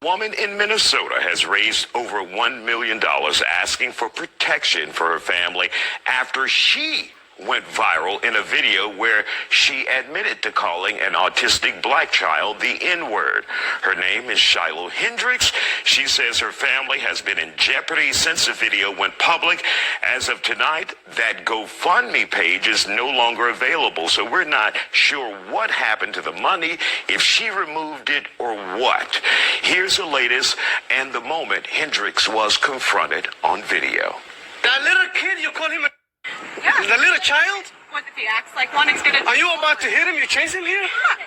Woman in Minnesota has raised over $1 million asking for protection for her family after she went viral in a video where she admitted to calling an autistic black child the N-word. Her name is Shiloh Hendricks. She says her family has been in jeopardy since the video went public. As of tonight, that GoFundMe page is no longer available, so we're not sure what happened to the money, if she removed it or what. Here's the latest and the moment Hendricks was confronted on video. That little kid, you call him a... Yeah. The little child? What if he acts like one? He's gonna. Are you about to hit him? You chase him here?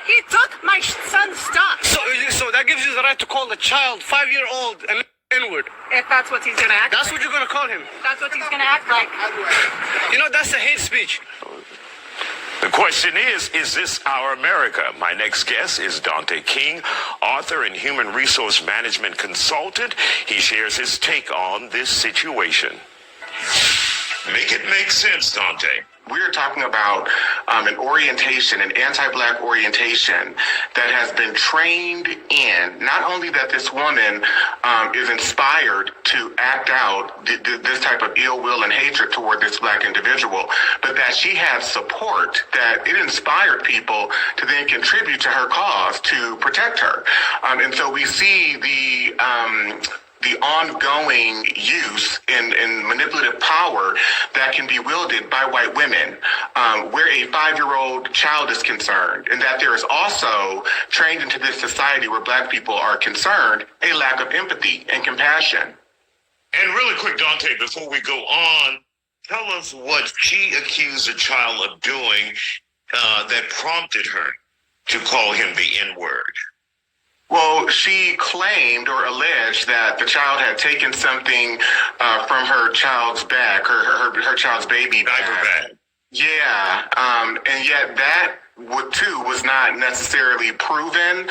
He took my son's stuff. So that gives you the right to call the child, 5-year-old, an N-word. If that's what he's gonna act. That's what you're gonna call him. That's what he's gonna act like. You know, that's a hate speech. The question is this our America? My next guest is Dante King, author and human resource management consultant. He shares his take on this situation. Make it make sense, Dante. We're talking about an orientation, an anti-black orientation that has been trained in, not only that this woman is inspired to act out this type of ill will and hatred toward this black individual, but that she has support, that it inspired people to then contribute to her cause to protect her. And so we see the ongoing use and manipulative power that can be wielded by white women where a 5-year-old child is concerned, and that there is also trained into this society where black people are concerned a lack of empathy and compassion. And really quick, Dante, before we go on, tell us what she accused the child of doing that prompted her to call him the N-word. Well, she claimed or alleged that the child had taken something from her child's bag, her child's baby bag. Yeah, and yet that too was not necessarily proven,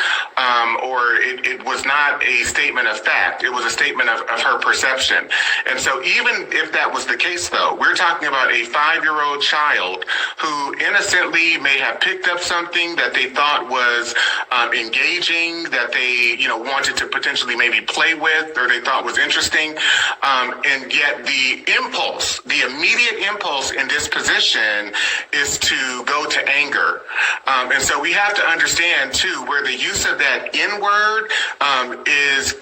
or it was not a statement of fact. It was a statement of her perception. And so even if that was the case, though, we're talking about a 5-year-old child who innocently may have picked up something that they thought was engaging, that they, wanted to potentially maybe play with, or they thought was interesting. And yet the immediate impulse in this position is to go to anger. And so we have to understand too, where the use of that N-word is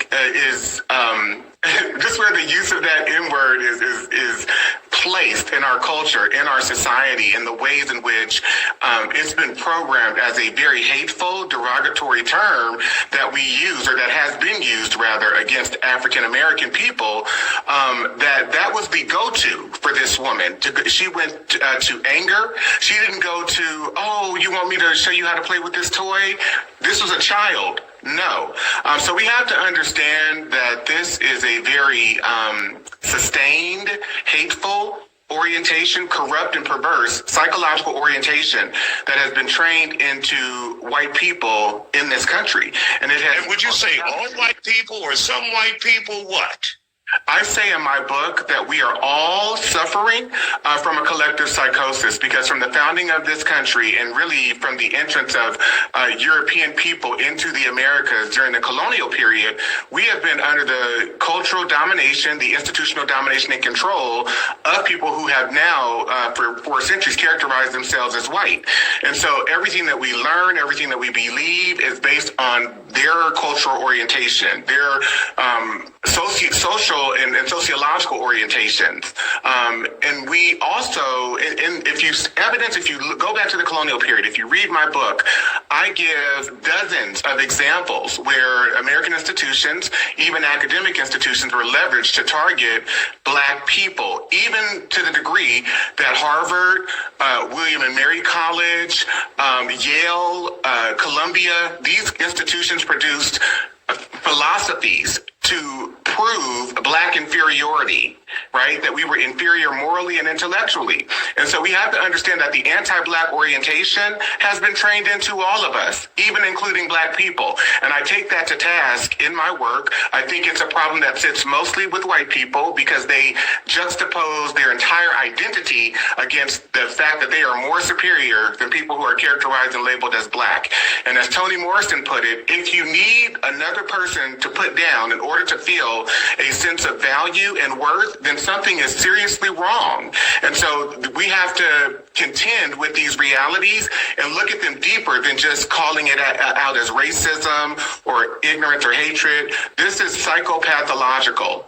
just where the use of that N-word is placed in our culture, in our society, in the ways in which it's been programmed as a very hateful, derogatory term that we use, or that has been used rather, against African American people. That was the go-to for this woman. She went to anger. She didn't go to, oh, you want me to show you how to play with this toy? This was a child. No. So we have to understand that this is a very sustained, hateful orientation, corrupt and perverse psychological orientation that has been trained into white people in this country. And it has. And would you say all white people or some white people what? I say in my book that we are all suffering from a collective psychosis, because from the founding of this country, and really from the entrance of European people into the Americas during the colonial period, we have been under the cultural domination, the institutional domination and control of people who have now for centuries characterized themselves as white. And so everything that we learn, everything that we believe is based on their cultural orientation, their social and sociological orientations. And we also, if you go back to the colonial period, if you read my book, I give dozens of examples where American institutions, even academic institutions, were leveraged to target black people, even to the degree that Harvard, William and Mary College, Yale, Columbia, these institutions produced philosophies to prove black inferiority right? That we were inferior morally and intellectually. And so we have to understand that the anti-Black orientation has been trained into all of us, even including Black people. And I take that to task in my work. I think it's a problem that sits mostly with white people because they juxtapose their entire identity against the fact that they are more superior than people who are characterized and labeled as Black. And as Toni Morrison put it, if you need another person to put down in order to feel a sense of value and worth, then something is seriously wrong. And so we have to contend with these realities and look at them deeper than just calling it out as racism or ignorance or hatred. This is psychopathological.